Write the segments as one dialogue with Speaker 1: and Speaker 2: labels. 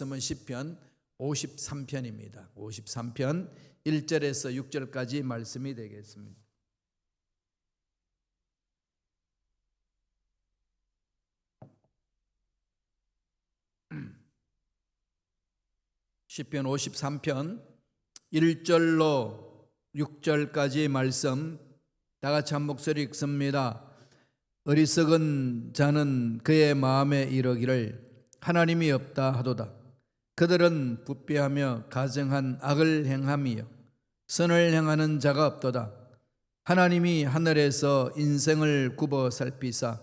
Speaker 1: 말씀은 시편 53편입니다. 53편 1절에서 6절까지 말씀이 되겠습니다. 시편 53편 1절로 6절까지 말씀 다 같이 한 목소리 읽습니다. 어리석은 자는 그의 마음에 이르기를 하나님이 없다 하도다. 그들은 부패하며 가증한 악을 행함이요 선을 행하는 자가 없도다. 하나님이 하늘에서 인생을 굽어 살피사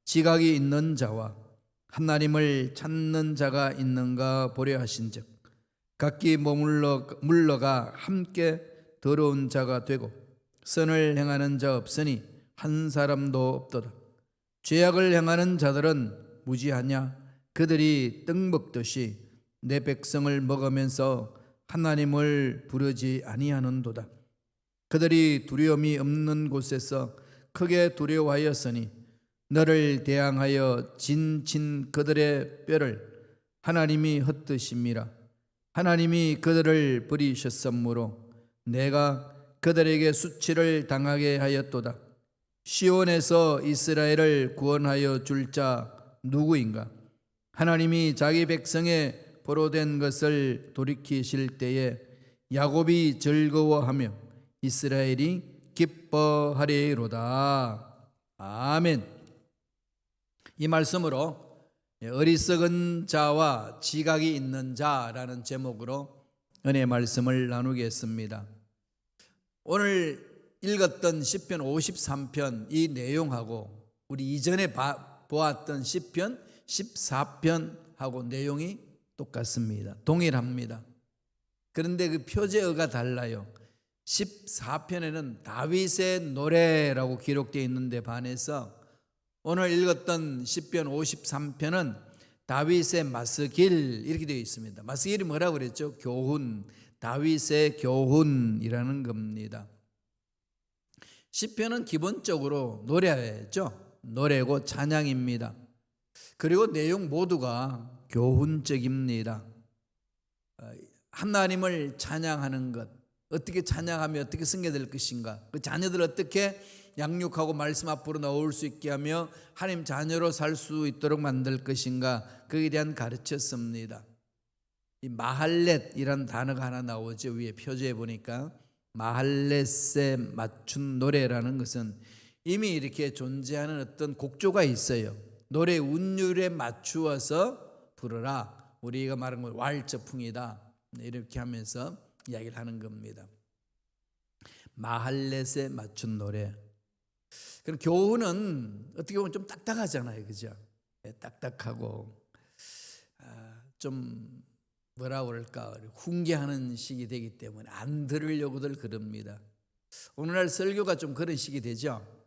Speaker 1: 지각이 있는 자와 하나님을 찾는 자가 있는가 보려 하신즉 각기 물러가 함께 더러운 자가 되고 선을 행하는 자 없으니 한 사람도 없도다. 죄악을 행하는 자들은 무지하냐? 그들이 떡 먹듯이 내 백성을 먹으면서 하나님을 부르지 아니하는도다. 그들이 두려움이 없는 곳에서 크게 두려워하였으니 너를 대항하여 진친 그들의 뼈를 하나님이 헛드심이라. 하나님이 그들을 버리셨으므로 내가 그들에게 수치를 당하게 하였도다. 시온에서 이스라엘을 구원하여 줄 자 누구인가? 하나님이 자기 백성의 포로된 것을 돌이키실 때에 야곱이 즐거워하며 이스라엘이 기뻐하리로다. 아멘. 이 말씀으로 어리석은 자와 지각이 있는 자라는 제목으로 은혜의 말씀을 나누겠습니다. 오늘 읽었던 시편 53편 이 내용하고 우리 이전에 보았던 시편 14편하고 내용이 똑같습니다. 동일합니다. 그런데 그 표제어가 달라요. 14편에는 다윗의 노래라고 기록되어 있는데 반해서 오늘 읽었던 시편 53편은 다윗의 마스길 이렇게 되어 있습니다. 마스길이 뭐라고 그랬죠? 교훈, 다윗의 교훈이라는 겁니다. 시편은 기본적으로 노래죠. 노래고 찬양입니다. 그리고 내용 모두가 교훈적입니다. 하나님을 찬양하는 것, 어떻게 찬양하며 어떻게 승계될 것인가, 그 자녀들 어떻게 양육하고 말씀 앞으로 나올 수 있게 하며 하나님 자녀로 살 수 있도록 만들 것인가, 그에 대한 가르쳤습니다. 이 마할렛이라는 단어가 하나 나오죠. 위에 표지에 보니까 마할렛에 맞춘 노래라는 것은 이미 이렇게 존재하는 어떤 곡조가 있어요. 노래 운율에 맞추어서 부르라. 우리가 말하는 건 왈저풍이다. 이렇게 하면서 이야기를 하는 겁니다. 마할렛에 맞춘 노래. 그럼 교훈은 어떻게 보면 좀 딱딱하잖아요, 그죠? 딱딱하고 좀 뭐라 그럴까 훈계하는 식이 되기 때문에 안 들으려고들 그럽니다. 오늘날 설교가 좀 그런 식이 되죠.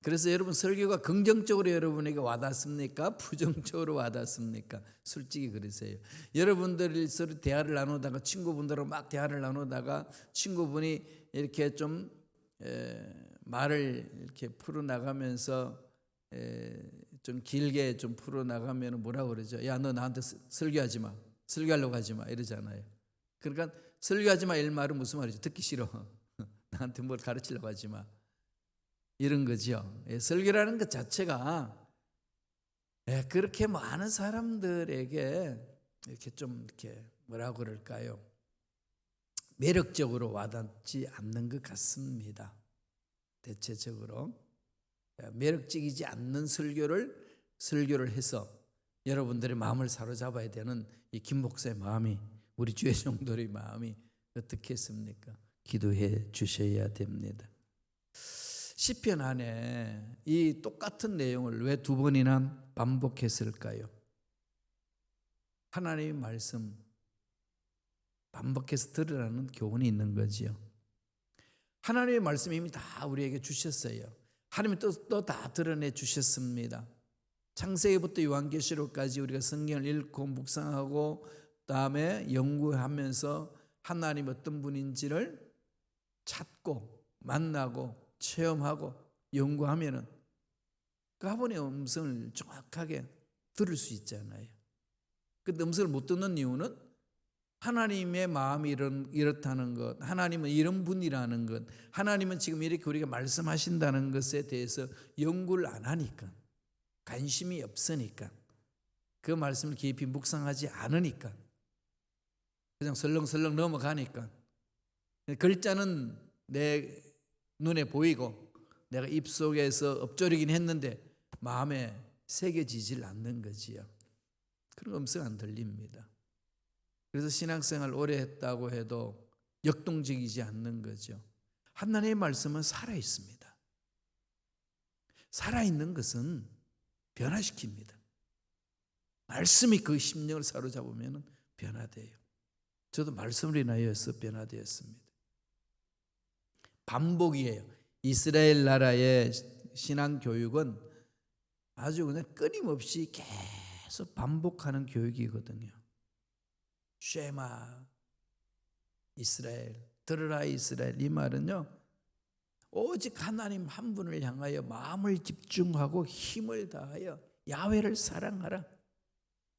Speaker 1: 그래서 여러분 설교가 긍정적으로 여러분에게 와닿습니까? 부정적으로 와닿습니까? 솔직히 그러세요. 여러분들이 서로 대화를 나누다가 친구분들하고 막 대화를 나누다가 친구분이 이렇게 좀 말을 이렇게 풀어나가면서 좀 길게 좀 풀어나가면 뭐라고 그러죠? 야, 너 나한테 설교하지 마. 설교하려고 하지 마. 이러잖아요. 그러니까 설교하지 마 이 말은 무슨 말이죠? 듣기 싫어. 나한테 뭘 가르치려고 하지 마. 이런 거죠. 설교라는 것 자체가 그렇게 많은 사람들에게 이렇게 좀 이렇게 뭐라고 그럴까요? 매력적으로 와닿지 않는 것 같습니다. 대체적으로 매력적이지 않는 설교를 해서 여러분들의 마음을 사로잡아야 되는 이 김 목사의 마음이, 우리 주의 종들의 마음이 어떻겠습니까? 기도해 주셔야 됩니다. 시편 안에 이 똑같은 내용을 왜 두 번이나 반복했을까요? 하나님의 말씀 반복해서 들으라는 교훈이 있는 거지요. 하나님의 말씀이 이미 다 우리에게 주셨어요. 하나님이 또 다 드러내 주셨습니다. 창세기부터 요한계시록까지 우리가 성경을 읽고 묵상하고 그다음에 연구하면서 하나님 어떤 분인지를 찾고 만나고 체험하고 연구하면은 그분의 음성을 정확하게 들을 수 있잖아요. 근데 음성을 못 듣는 이유는 하나님의 마음이 이렇다는 것, 하나님은 이런 분이라는 것, 하나님은 지금 이렇게 우리가 말씀하신다는 것에 대해서 연구를 안 하니까, 관심이 없으니까, 그 말씀을 깊이 묵상하지 않으니까, 그냥 설렁설렁 넘어가니까, 글자는 내 눈에 보이고 내가 입속에서 엎조리긴 했는데 마음에 새겨지질 않는 거지요. 그런 음성 안 들립니다. 그래서 신앙생활 오래 했다고 해도 역동적이지 않는 거죠. 하나님의 말씀은 살아있습니다. 살아있는 것은 변화시킵니다. 말씀이 그 심령을 사로잡으면 변화돼요. 저도 말씀으로 인하여서 변화되었습니다. 반복이에요. 이스라엘 나라의 신앙교육은 아주 그냥 끊임없이 계속 반복하는 교육이거든요. 쉐마 이스라엘, 들으라 이스라엘, 이 말은요, 오직 하나님 한 분을 향하여 마음을 집중하고 힘을 다하여 야훼를 사랑하라.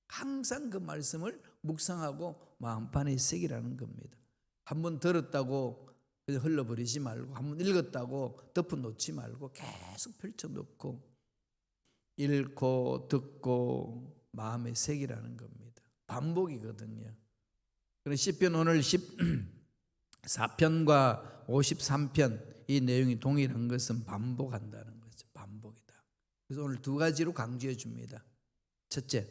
Speaker 1: 항상 그 말씀을 묵상하고 마음판에 새기라는 겁니다. 한번 들었다고 그냥 흘러버리지 말고, 한번 읽었다고 덮어놓지 말고 계속 펼쳐놓고 읽고 듣고 마음에 새기라는 겁니다. 반복이거든요. 시편 오늘 14편과 53편 이 내용이 동일한 것은 반복한다는 거죠. 반복이다. 그래서 오늘 두 가지로 강조해 줍니다. 첫째,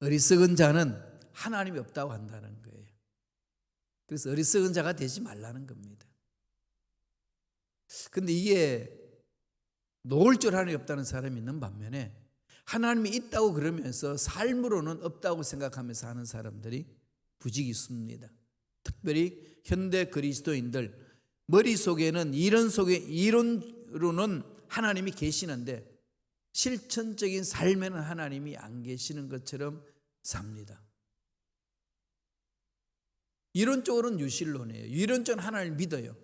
Speaker 1: 어리석은 자는 하나님이 없다고 한다는 거예요. 그래서 어리석은 자가 되지 말라는 겁니다. 근데 이게 놓을 줄 하나님이 없다는 사람이 있는 반면에 하나님이 있다고 그러면서 삶으로는 없다고 생각하면서 하는 사람들이 부지기 있습니다. 특별히 현대 그리스도인들 머릿속에는 이론으로는 하나님이 계시는데 실천적인 삶에는 하나님이 안 계시는 것처럼 삽니다. 이론적으로는 유실론이에요. 이론적으로는 하나님을 믿어요.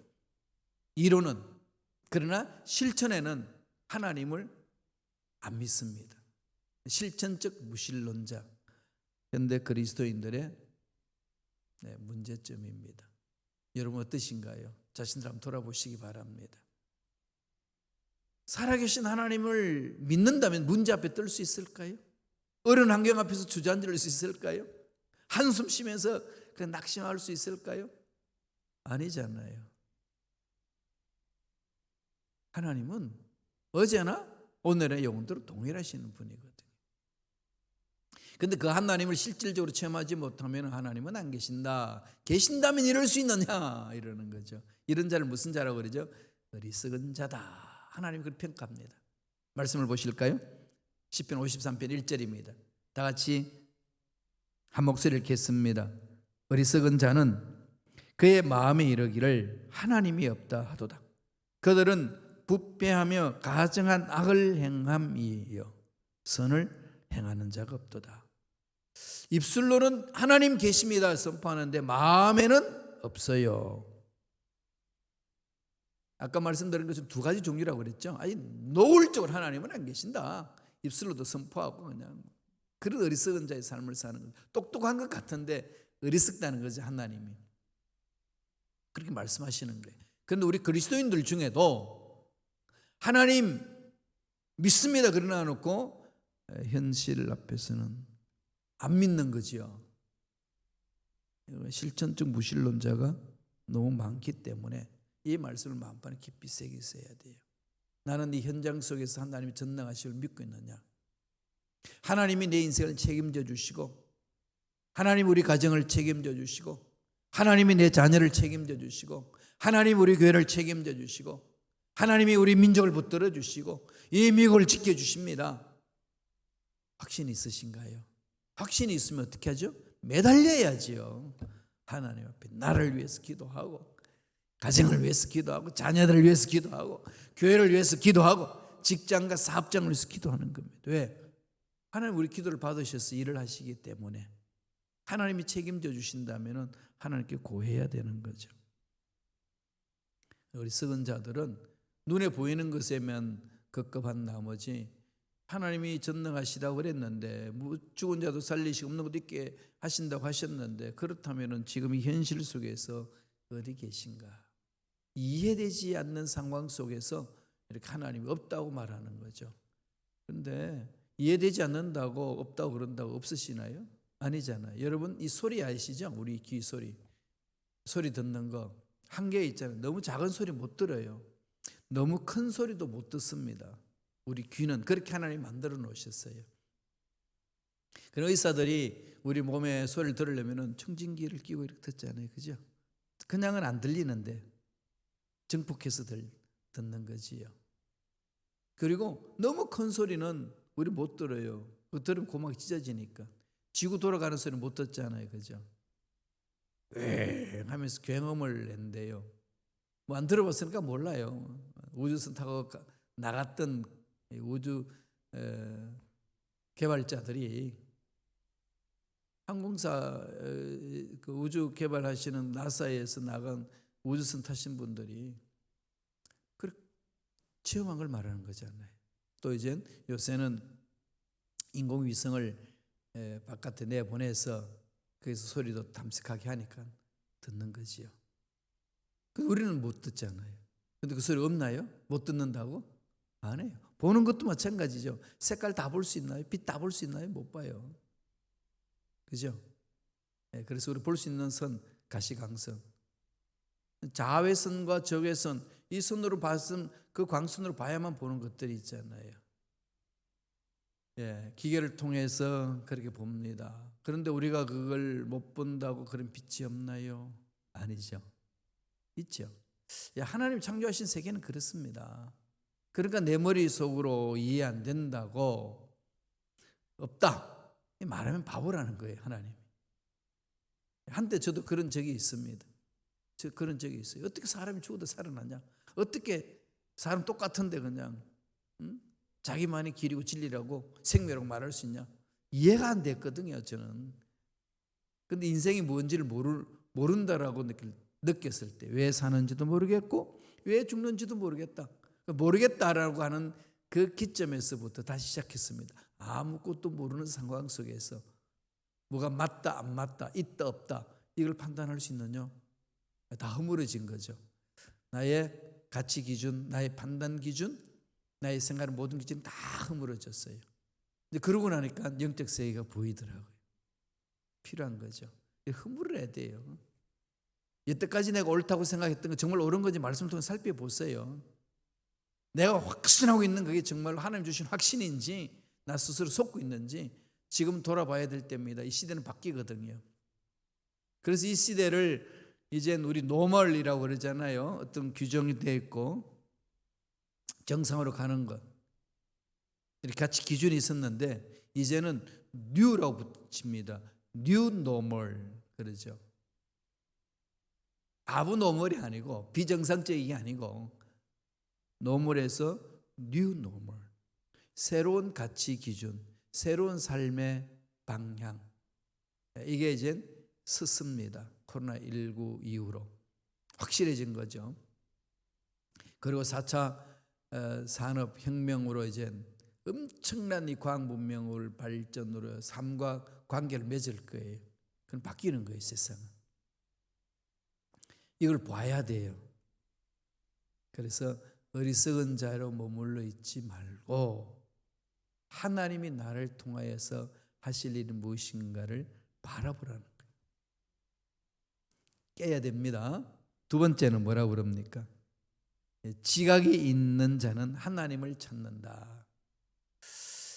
Speaker 1: 이론은. 그러나 실천에는 하나님을 안 믿습니다. 실천적 무신론자. 현대 그리스도인들의 문제점입니다. 여러분 어떠신가요? 자신들 한번 돌아보시기 바랍니다. 살아계신 하나님을 믿는다면 문제 앞에 뜰 수 있을까요? 어려운 환경 앞에서 주저앉을 수 있을까요? 한숨 쉬면서 그냥 낙심할 수 있을까요? 아니잖아요. 하나님은 어제나 오늘의 영원토록 동일하시는 분이거든요. 근데 그 하나님을 실질적으로 체험하지 못하면 하나님은 안 계신다. 계신다면 이럴 수 있느냐 이러는 거죠. 이런 자를 무슨 자라고 그러죠? 어리석은 자다. 하나님이 그렇게 평가합니다. 말씀을 보실까요? 시편 53편 1절입니다. 다 같이 한 목소리를 읽겠습니다. 어리석은 자는 그의 마음에 이르기를 하나님이 없다 하도다. 그들은 부패하며 가증한 악을 행함이요 선을 행하는 자가 없도다. 입술로는 하나님 계십니다 선포하는데 마음에는 없어요. 아까 말씀드린 것은 두 가지 종류라고 그랬죠. 아니 노골적으로 하나님은 안 계신다. 입술로도 선포하고 그냥 그런 어리석은 자의 삶을 사는 거예요. 똑똑한 것 같은데 어리석다는 거죠. 하나님이 그렇게 말씀하시는 거예요. 그런데 우리 그리스도인들 중에도 하나님 믿습니다 그러나 놓고 현실 앞에서는 안 믿는 거지요. 실천적 무신론자가 너무 많기 때문에 이 말씀을 마음판에 깊이 새겨 있어야 돼요. 나는 이 현장 속에서 하나님이 전능하심을 믿고 있느냐? 하나님이 내 인생을 책임져 주시고 하나님 우리 가정을 책임져 주시고 하나님이 내 자녀를 책임져 주시고 하나님 우리 교회를 책임져 주시고 하나님이 우리 민족을 붙들어 주시고 이 미국을 지켜주십니다. 확신이 있으신가요? 확신이 있으면 어떻게 하죠? 매달려야지요. 하나님 앞에 나를 위해서 기도하고 가정을 위해서 기도하고 자녀들을 위해서 기도하고 교회를 위해서 기도하고 직장과 사업장을 위해서 기도하는 겁니다. 왜? 하나님 우리 기도를 받으셔서 일을 하시기 때문에 하나님이 책임져 주신다면 하나님께 고해야 되는 거죠. 어리석은 자들은 눈에 보이는 것에만 급급한 나머지 하나님이 전능하시다고 그랬는데 죽은 자도 살리시고 없는 것도 있게 하신다고 하셨는데 그렇다면 지금 이 현실 속에서 어디 계신가? 이해되지 않는 상황 속에서 이렇게 하나님이 없다고 말하는 거죠. 그런데 이해되지 않는다고 없다고 그런다고 없으시나요? 아니잖아요. 여러분 이 소리 아시죠? 우리 귀 소리 듣는 거 한계에 있잖아요. 너무 작은 소리 못 들어요. 너무 큰 소리도 못 듣습니다. 우리 귀는 그렇게 하나님 만들어 놓으셨어요. 그런 의사들이 우리 몸의 소리를 들으려면 청진기를 끼고 이렇게 듣잖아요. 그죠? 그냥은 안 들리는데 증폭해서 듣는 거지요. 그리고 너무 큰 소리는 우리 못 들어요. 그 들으면 고막이 찢어지니까. 지구 돌아가는 소리 못 듣잖아요. 그죠? 왜 하면서 굉음을 낸대요. 뭐 안 들어봤으니까 몰라요. 우주선 타고 나갔던 우주 개발자들이 항공사 그 우주 개발하시는 나사에서 나간 우주선 타신 분들이 그렇게 체험한 걸 말하는 거잖아요. 또 이제 요새는 인공위성을 바깥에 내보내서 거기서 소리도 탐색하게 하니까 듣는 거지요. 우리는 못 듣잖아요. 근데 그 소리 없나요? 못 듣는다고? 안 해요. 보는 것도 마찬가지죠. 색깔 다 볼 수 있나요? 빛 다 볼 수 있나요? 못 봐요. 그죠? 그래서 우리 볼 수 있는 선, 가시광선. 자외선과 적외선, 이 선으로 봤으면 그 광선으로 봐야만 보는 것들이 있잖아요. 기계를 통해서 그렇게 봅니다. 그런데 우리가 그걸 못 본다고 그런 빛이 없나요? 아니죠. 있죠. 하나님 창조하신 세계는 그렇습니다. 그러니까 내 머릿속으로 이해 안 된다고 없다 말하면 바보라는 거예요. 하나님. 한때 저도 그런 적이 있습니다. 그런 적이 있어요. 어떻게 사람이 죽어도 살아나냐? 어떻게 사람 똑같은데 그냥 자기만이 길이고 진리라고 생명이라고 말할 수 있냐? 이해가 안 됐거든요. 저는. 근데 인생이 뭔지를 모른다라고 느꼈을 때 왜 사는지도 모르겠고 왜 죽는지도 모르겠다. 모르겠다라고 하는 그 기점에서부터 다시 시작했습니다. 아무것도 모르는 상황 속에서 뭐가 맞다 안 맞다 있다 없다 이걸 판단할 수 있느냐? 다 허물어진 거죠. 나의 가치 기준, 나의 판단 기준, 나의 생각의 모든 기준이 다 허물어졌어요. 근데 그러고 나니까 영적 세계가 보이더라고요. 필요한 거죠. 허물어야 돼요. 여태까지 내가 옳다고 생각했던 거 정말 옳은 건지 말씀을 통해 살펴보세요. 내가 확신하고 있는 그게 정말 하나님 주신 확신인지 나 스스로 속고 있는지 지금 돌아봐야 될 때입니다. 이 시대는 바뀌거든요. 그래서 이 시대를 이젠 우리 노멀이라고 그러잖아요. 어떤 규정이 되어 있고 정상으로 가는 것 이렇게 같이 기준이 있었는데 이제는 뉴라고 붙입니다. 뉴 노멀 그러죠. 아부노멀이 아니고 비정상적인 게 아니고 노멀에서 뉴 노멀 새로운 가치 기준 새로운 삶의 방향 이게 이제 섰습니다. 코로나19 이후로 확실해진 거죠. 그리고 4차 산업혁명으로 이제 엄청난 이 과학 문명을 발전으로 삶과 관계를 맺을 거예요. 그건 바뀌는 거예요. 세상은. 이걸 봐야 돼요. 그래서 어리석은 자로 머물러 있지 말고 하나님이 나를 통하여서 하실 일이 무엇인가를 바라보라는 거예요. 깨야 됩니다. 두 번째는 뭐라고 그럽니까? 지각이 있는 자는 하나님을 찾는다.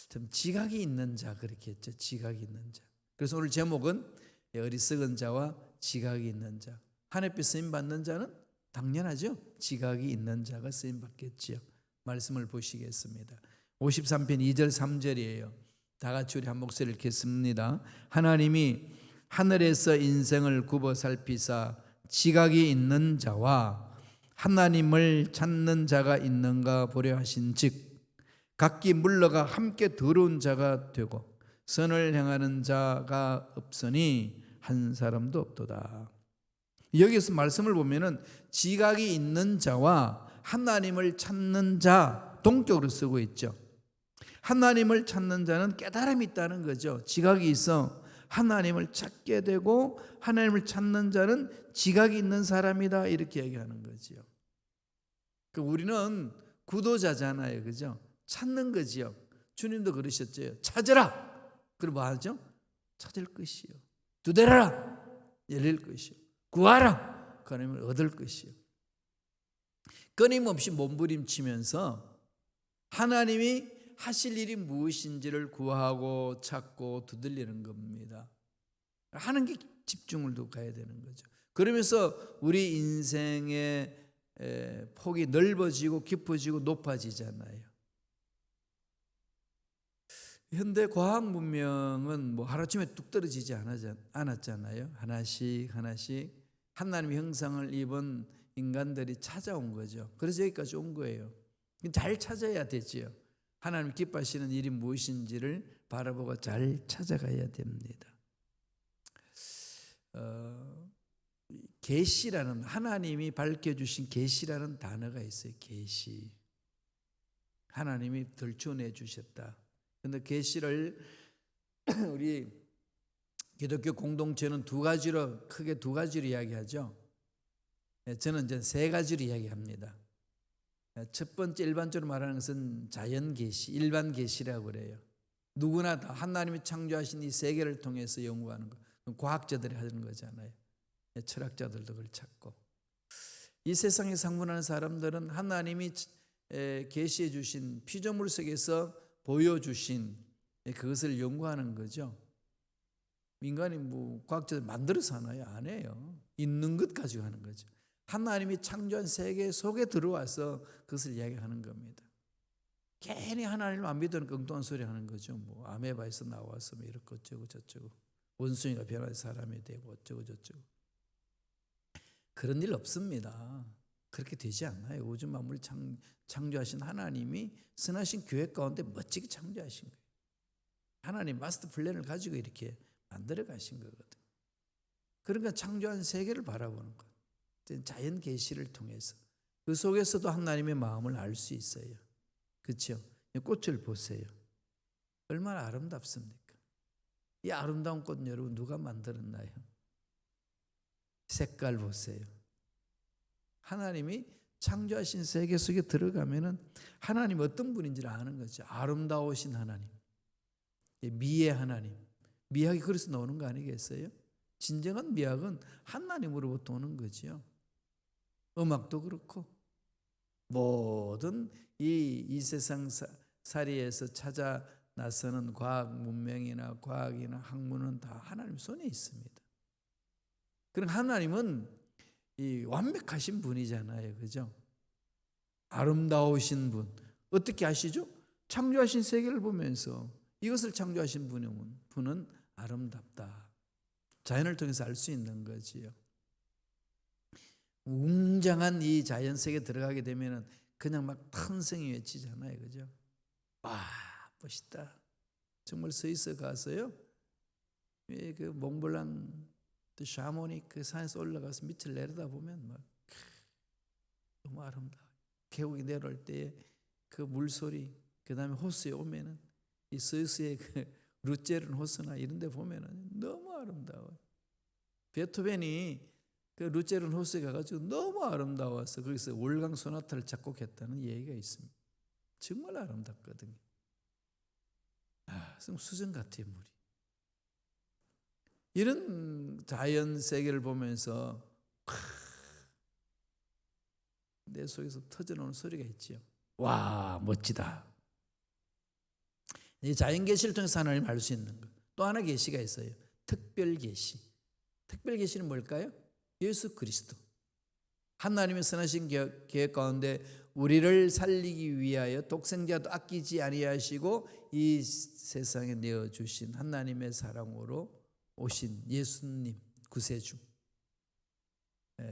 Speaker 1: 좀 지각이 있는 자 그렇게 했죠. 지각이 있는 자. 그래서 오늘 제목은 어리석은 자와 지각이 있는 자. 하늘빛 쓰임 받는 자는 당연하죠. 지각이 있는 자가 쓰임 받겠지요. 말씀을 보시겠습니다. 53편 2절 3절이에요. 다 같이 우리 한 목소리 읽겠습니다. 하나님이 하늘에서 인생을 굽어 살피사 지각이 있는 자와 하나님을 찾는 자가 있는가 보려 하신즉 각기 물러가 함께 더러운 자가 되고 선을 행하는 자가 없으니 한 사람도 없도다. 여기서 말씀을 보면은 지각이 있는 자와 하나님을 찾는 자 동격으로 쓰고 있죠. 하나님을 찾는 자는 깨달음이 있다는 거죠. 지각이 있어 하나님을 찾게 되고 하나님을 찾는 자는 지각이 있는 사람이다 이렇게 얘기하는 거지요. 우리는 구도자잖아요, 그죠? 찾는 거지요. 주님도 그러셨죠. 찾으라. 그럼 뭐 하죠? 찾을 것이요. 두드려라. 열릴 것이요. 구하라. 그러면 얻을 것이요. 끊임없이 몸부림치면서 하나님이 하실 일이 무엇인지를 구하고 찾고 두들리는 겁니다. 하는 게 집중을 두고 가야 되는 거죠. 그러면서 우리 인생의 폭이 넓어지고 깊어지고 높아지잖아요. 현대 과학 문명은 뭐 하루아침에 뚝 떨어지지 않았잖아요. 하나씩 하나님의 형상을 입은 인간들이 찾아온 거죠. 그래서 여기까지 온 거예요. 잘 찾아야 되지요. 하나님 기뻐하시는 일이 무엇인지를 바라보고 잘 찾아가야 됩니다. 계시라는, 하나님이 밝혀주신 계시라는 단어가 있어요. 계시. 하나님이 덜추내 주셨다. 그런데 계시를 우리 기독교 공동체는 크게 두 가지로 이야기하죠. 저는 이제 세 가지로 이야기합니다. 첫 번째 일반적으로 말하는 것은 자연 계시, 일반 계시라고 그래요. 누구나 다 하나님이 창조하신 이 세계를 통해서 연구하는 거. 과학자들이 하는 거잖아요. 철학자들도 그걸 찾고. 이 세상에 상분하는 사람들은 하나님이 계시해 주신 피조물 속에서 보여주신 그것을 연구하는 거죠. 인간이 뭐 과학자들 만들어서 하나요? 안 해요. 있는 것 가지고 하는 거죠. 하나님이 창조한 세계 속에 들어와서 그것을 이야기하는 겁니다. 괜히 하나님을 안 믿는 엉뚱한 소리 하는 거죠. 뭐 아메바에서 나와서 뭐 이렇게 어쩌고 저쩌고, 원숭이가 변한 사람이 되고 어쩌고 저쩌고. 그런 일 없습니다. 그렇게 되지 않아요. 우주 만물을 창조하신 하나님이 선하신 계획 가운데 멋지게 창조하신 거예요. 하나님 마스터 플랜을 가지고 이렇게 만들어 가신 거거든요. 그러니까 창조한 세계를 바라보는 것. 자연 계시를 통해서 그 속에서도 하나님의 마음을 알 수 있어요. 그렇죠? 꽃을 보세요. 얼마나 아름답습니까? 이 아름다운 꽃 여러분 누가 만들었나요? 색깔 보세요. 하나님이 창조하신 세계 속에 들어가면은 하나님 어떤 분인지를 아는 거죠. 아름다우신 하나님, 미의 하나님. 미학이 그래서 나오는 거 아니겠어요? 진정한 미학은 하나님으로부터 오는 거죠. 음악도 그렇고 모든 이 세상 살이에서 찾아 나서는 과학 문명이나 과학이나 학문은 다 하나님 손에 있습니다. 그럼 하나님은 이 완벽하신 분이잖아요, 그죠? 아름다우신 분. 어떻게 아시죠? 창조하신 세계를 보면서 이것을 창조하신 분은 아름답다. 자연을 통해서 알 수 있는 거지요. 웅장한 이 자연 세계에 들어가게 되면은 그냥 막 탄성이 외치잖아요, 그죠? 와, 멋있다. 정말 스위스 가서요. 그 몽블랑, 또 샤모닉 그 산에서 올라가서 밑을 내려다 보면 막 너무 아름다워. 계곡이 내려올 때의 그 물소리, 그 다음에 호수에 오면은 이 스위스의 그 루체른 호수나 이런 데 보면은 너무 아름다워요. 베토벤이 그 루체른 호수에 가가지고 너무 아름다워서 거기서 월강 소나타를 작곡했다는 얘기가 있습니다. 정말 아름답거든요. 수정 같아요, 물이. 이런 자연 세계를 보면서 내 속에서 터져나오는 소리가 있죠. 와, 멋지다. 이 자연 계시를 통해서 하나님을 알 수 있는 것. 또 하나 계시가 있어요. 특별 계시. 특별 계시는 뭘까요? 예수 그리스도. 하나님의 선하신 계획 가운데 우리를 살리기 위하여 독생자도 아끼지 아니하시고 이 세상에 내어주신 하나님의 사랑으로 오신 예수님 구세주.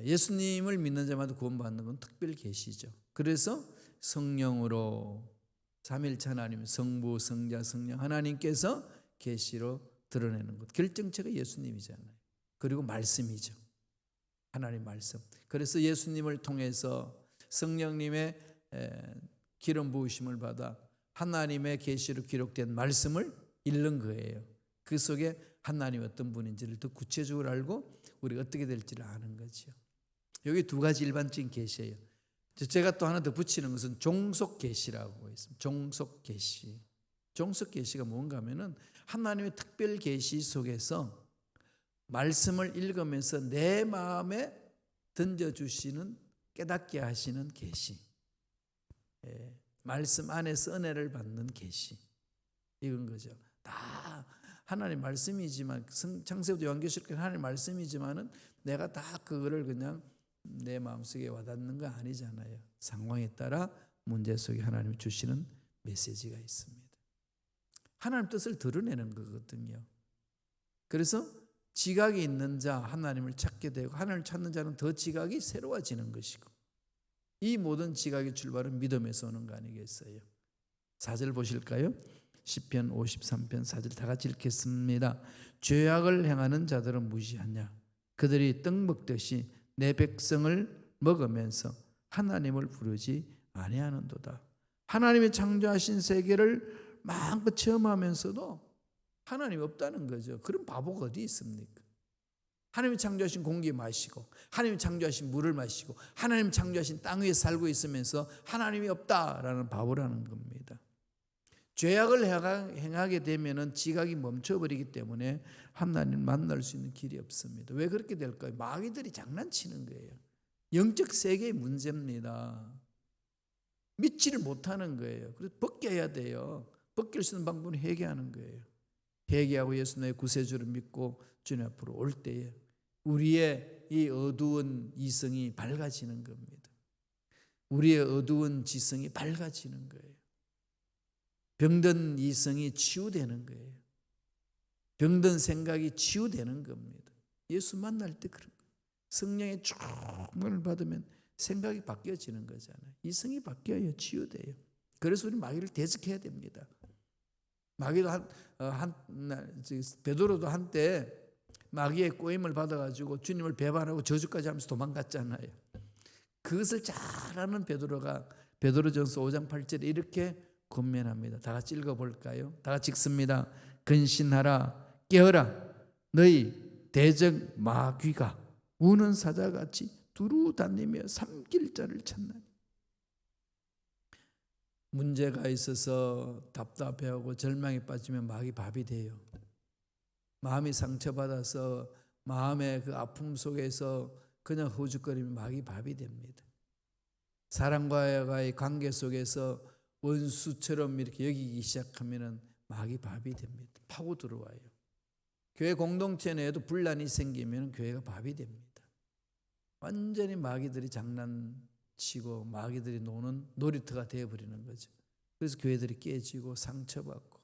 Speaker 1: 예수님을 믿는 자마다 구원받는 건 특별 계시죠. 그래서 성령으로 삼일체 하나님, 성부, 성자, 성령 하나님께서 계시로 드러내는 것. 결정체가 예수님이잖아요. 그리고 말씀이죠. 하나님 말씀. 그래서 예수님을 통해서 성령님의 기름 부으심을 받아 하나님의 계시로 기록된 말씀을 읽는 거예요. 그 속에 하나님이 어떤 분인지를 더 구체적으로 알고 우리가 어떻게 될지를 아는 거죠. 여기 두 가지 일반적인 계시예요. 제가 또 하나 더 붙이는 것은 종속 계시라고 있습니다. 종속 계시. 종속 계시가 뭔가 하면은 하나님의 특별 계시 속에서 말씀을 읽으면서 내 마음에 던져주시는, 깨닫게 하시는 계시. 말씀 안에서 은혜를 받는 계시. 이건 거죠. 다 하나님 말씀이지만, 창세부터 요한계시록 하나님 말씀이지만은 내가 다 그거를 그냥 내 마음속에 와닿는 거 아니잖아요. 상황에 따라 문제 속에 하나님이 주시는 메시지가 있습니다. 하나님 뜻을 드러내는 거거든요. 그래서 지각이 있는 자 하나님을 찾게 되고, 하나님을 찾는 자는 더 지각이 새로워지는 것이고, 이 모든 지각의 출발은 믿음에서 오는 거 아니겠어요? 4절 보실까요? 시편 53편 4절 다 같이 읽겠습니다. 죄악을 행하는 자들은 무시하냐? 그들이 떡 먹듯이 내 백성을 먹으면서 하나님을 부르지 아니하는도다. 하나님이 창조하신 세계를 마음껏 체험하면서도 하나님이 없다는 거죠. 그런 바보가 어디 있습니까? 하나님이 창조하신 공기 마시고, 하나님이 창조하신 물을 마시고, 하나님이 창조하신 땅 위에 살고 있으면서 하나님이 없다라는 바보라는 겁니다. 죄악을 행하게 되면은 지각이 멈춰버리기 때문에 하나님을 만날 수 있는 길이 없습니다. 왜 그렇게 될까요? 마귀들이 장난치는 거예요. 영적 세계의 문제입니다. 믿지를 못하는 거예요. 그래서 벗겨야 돼요. 벗길 수 있는 방법은 회개하는 거예요. 회개하고 예수님의 구세주를 믿고 주님 앞으로 올 때에 우리의 이 어두운 이성이 밝아지는 겁니다. 우리의 어두운 지성이 밝아지는 거예요. 병든 이성이 치유되는 거예요. 병든 생각이 치유되는 겁니다. 예수 만날 때 그런 거예요. 성령의 충만을 받으면 생각이 바뀌어지는 거잖아요. 이성이 바뀌어요. 치유돼요. 그래서 우리 마귀를 대적해야 됩니다. 마귀도 베드로도 한때 마귀의 꼬임을 받아가지고 주님을 배반하고 저주까지 하면서 도망갔잖아요. 그것을 잘 아는 베드로가 베드로전서 5장 8절에 이렇게 권면합니다. 다 같이 읽어볼까요? 다 같이 읽습니다. 근신하라, 깨어라, 너희 대적 마귀가 우는 사자같이 두루 다니며 삼킬 자를 찾나니. 문제가 있어서 답답해하고 절망에 빠지면 마귀 밥이 돼요. 마음이 상처받아서 마음의 그 아픔 속에서 그냥 허죽거리면 마귀 밥이 됩니다. 사람과의 관계 속에서 원수처럼 이렇게 여기기 시작하면 마귀 밥이 됩니다. 파고 들어와요. 교회 공동체 내에도 분란이 생기면 교회가 밥이 됩니다. 완전히 마귀들이 장난치고 마귀들이 노는 놀이터가 되어버리는 거죠. 그래서 교회들이 깨지고 상처받고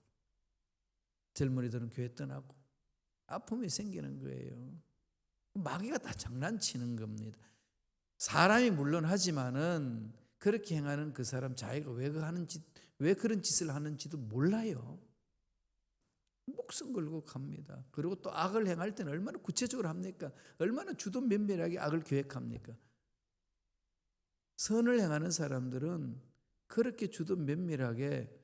Speaker 1: 젊은이들은 교회 떠나고 아픔이 생기는 거예요. 마귀가 다 장난치는 겁니다. 사람이 물론 하지만은 그렇게 행하는 그 사람 자기가 왜 그런 짓을 하는지도 몰라요. 목숨 걸고 갑니다. 그리고 또 악을 행할 때는 얼마나 구체적으로 합니까? 얼마나 주도면밀하게 악을 계획합니까? 선을 행하는 사람들은 그렇게 주도면밀하게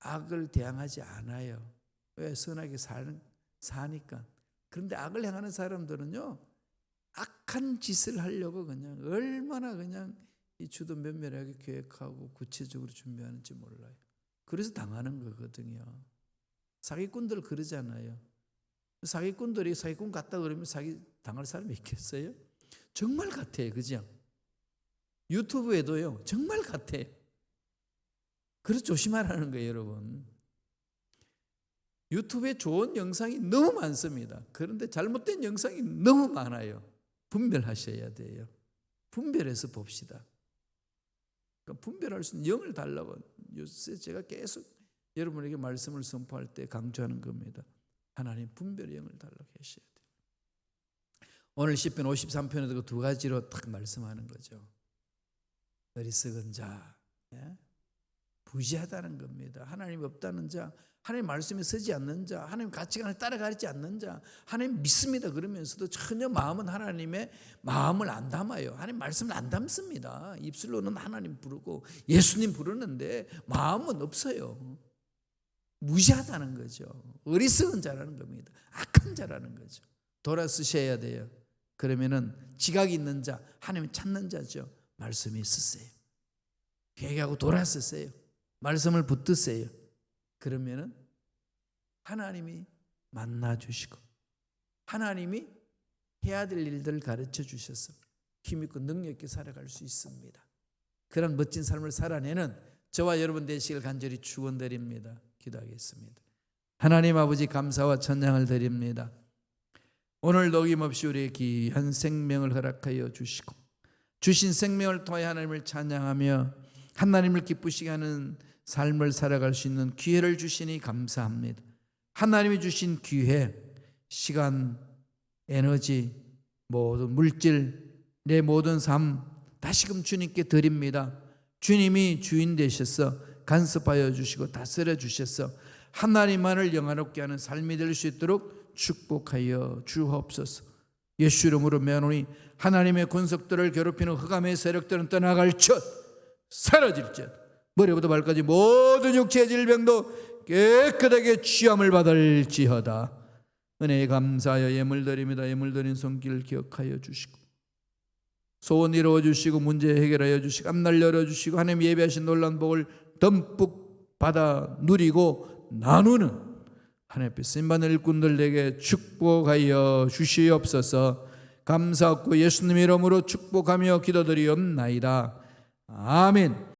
Speaker 1: 악을 대항하지 않아요. 왜? 선하게 사니까. 그런데 악을 행하는 사람들은요, 악한 짓을 하려고 그냥 얼마나 그냥 이 주도 면밀하게 계획하고 구체적으로 준비하는지 몰라요. 그래서 당하는 거거든요. 사기꾼들 그러잖아요. 사기꾼들이 사기꾼 같다 그러면 사기 당할 사람이 있겠어요? 정말 같아요. 그죠? 유튜브에도요. 정말 같아요. 그래서 조심하라는 거예요, 여러분. 유튜브에 좋은 영상이 너무 많습니다. 그런데 잘못된 영상이 너무 많아요. 분별하셔야 돼요. 분별해서 봅시다. 그러니까 분별할 수 있는 영을 달라고 요새 제가 계속 여러분에게 말씀을 선포할 때 강조하는 겁니다. 하나님 분별의 영을 달라고 하셔야 돼요. 오늘 시편 53편에도 그 두 가지로 딱 말씀하는 거죠. 어리석은 자, 부지하다는 겁니다. 하나님 없다는 자, 하나님 말씀에 서지 않는 자, 하나님 가치관을 따라가지 않는 자, 하나님 믿습니다 그러면서도 전혀 마음은 하나님의 마음을 안 담아요. 하나님 말씀을 안 담습니다. 입술로는 하나님 부르고 예수님 부르는데 마음은 없어요. 무시하다는 거죠. 어리석은 자라는 겁니다. 악한 자라는 거죠. 돌아서셔야 돼요. 그러면은 지각이 있는 자, 하나님 찾는 자죠. 말씀이 있으세요. 회개하고 돌아서세요. 말씀을 붙드세요. 그러면은 하나님이 만나 주시고 하나님이 해야 될 일들을 가르쳐 주셔서 힘있고 능력 있게 살아갈 수 있습니다. 그런 멋진 삶을 살아내는 저와 여러분 되시길 간절히 축원드립니다. 기도하겠습니다. 하나님 아버지 감사와 찬양을 드립니다. 오늘도 어김없이 우리의 귀한 생명을 허락하여 주시고 주신 생명을 통해 하나님을 찬양하며 하나님을 기쁘시게 하는 삶을 살아갈 수 있는 기회를 주시니 감사합니다. 하나님이 주신 기회, 시간, 에너지, 모든 물질, 내 모든 삶 다시금 주님께 드립니다. 주님이 주인 되셔서 간섭하여 주시고 다스려 주셔서 하나님만을 영화롭게 하는 삶이 될 수 있도록 축복하여 주옵소서. 예수 이름으로 명하노니 하나님의 권속들을 괴롭히는 흑암의 세력들은 떠나갈 것, 사라질 것, 머리부터 발까지 모든 육체의 질병도 깨끗하게 취함을 받을지어다. 은혜에 감사하여 예물 드립니다. 예물 드린 손길 기억하여 주시고 소원 이루어 주시고 문제 해결하여 주시고 앞날 열어주시고 하나님 예배하신 놀라운 복을 듬뿍 받아 누리고 나누는 하나님 앞에 쓰임받는 일꾼들에게 축복하여 주시옵소서. 감사하고 예수님 이름으로 축복하며 기도드리옵나이다. 아멘.